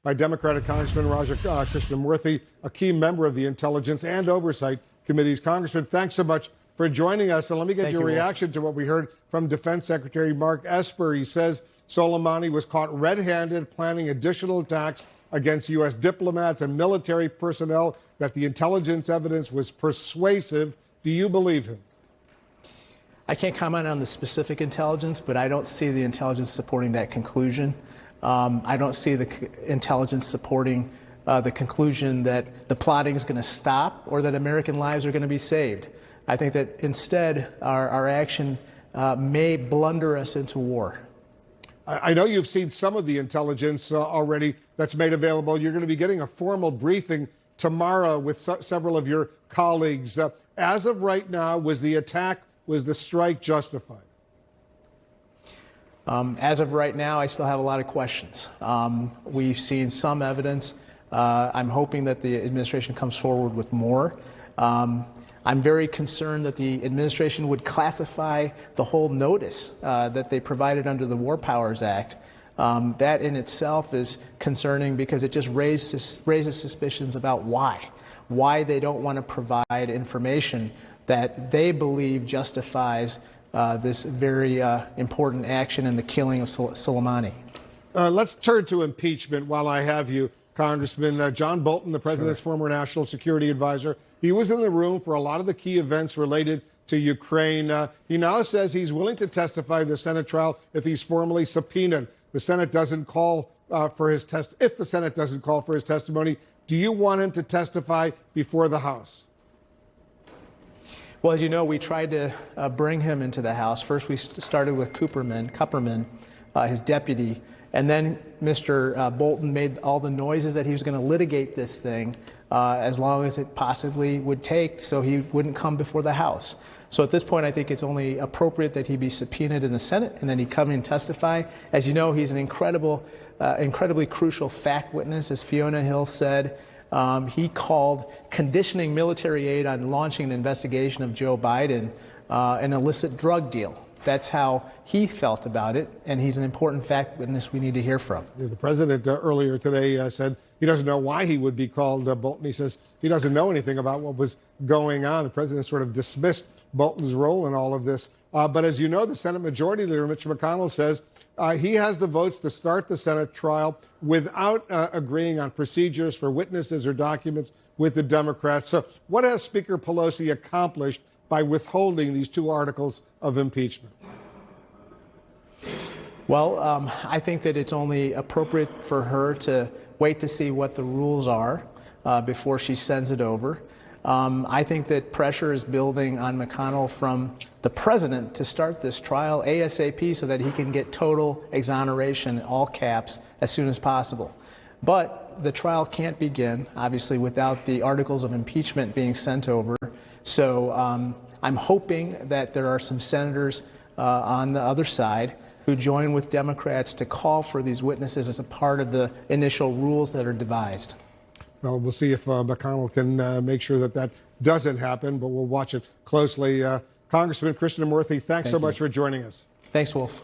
by Democratic Congressman Krishnamoorthi, a key member of the Intelligence and Oversight Committees. Congressman, thanks so much for joining us. And let me get your reaction to what we heard from Defense Secretary Mark Esper. He says Soleimani was caught red-handed planning additional attacks against U.S. diplomats and military personnel, that the intelligence evidence was persuasive. Do you believe him? I can't comment on the specific intelligence, but I don't see the intelligence supporting that conclusion. I don't see the intelligence supporting the conclusion that the plotting is going to stop or that American lives are going to be saved. I think that instead our action may blunder us into war. I know you've seen some of the intelligence already that's made available. You're going to be getting a formal briefing tomorrow with several of your colleagues. As of right now, was the strike justified? As of right now, I still have a lot of questions. We've seen some evidence. I'm hoping that the administration comes forward with more. I'm very concerned that the administration would classify the whole notice that they provided under the War Powers Act. That in itself is concerning because it just raises suspicions about why they don't want to provide information that they believe justifies this very important action in the killing of Soleimani. Let's turn to impeachment while I have you, Congressman. John Bolton, the president's former national security advisor, he was in the room for a lot of the key events related to Ukraine. He now says he's willing to testify in the Senate trial if he's formally subpoenaed. The Senate doesn't call for his if the Senate doesn't call for his testimony. Do you want him to testify before the House? Well, as you know, we tried to bring him into the House. First, we started with Kupperman, his deputy, and then Mr. Bolton made all the noises that he was going to litigate this thing as long as it possibly would take so he wouldn't come before the House. So at this point, I think it's only appropriate that he be subpoenaed in the Senate and then he come and testify. As you know, he's an incredibly crucial fact witness, as Fiona Hill said. He called conditioning military aid on launching an investigation of Joe Biden an illicit drug deal. That's how he felt about it, and he's an important fact witness we need to hear from. The president earlier today said he doesn't know why he would be called. Bolton, he says he doesn't know anything about what was going on. The president sort of dismissed Bolton's role in all of this. But as you know, the Senate Majority Leader, Mitch McConnell, says he has the votes to start the Senate trial without agreeing on procedures for witnesses or documents with the Democrats. So what has Speaker Pelosi accomplished by withholding these two articles of impeachment? Well, I think that it's only appropriate for her to wait to see what the rules are before she sends it over. I think that pressure is building on McConnell from the president to start this trial ASAP so that he can get total exoneration, all caps, as soon as possible. But the trial can't begin, obviously, without the articles of impeachment being sent over. So I'm hoping that there are some senators on the other side who join with Democrats to call for these witnesses as a part of the initial rules that are devised. Well, we'll see if McConnell can make sure that that doesn't happen, but we'll watch it closely. Congressman Krishnamoorthi, thanks so much for joining us. Thanks, Wolf.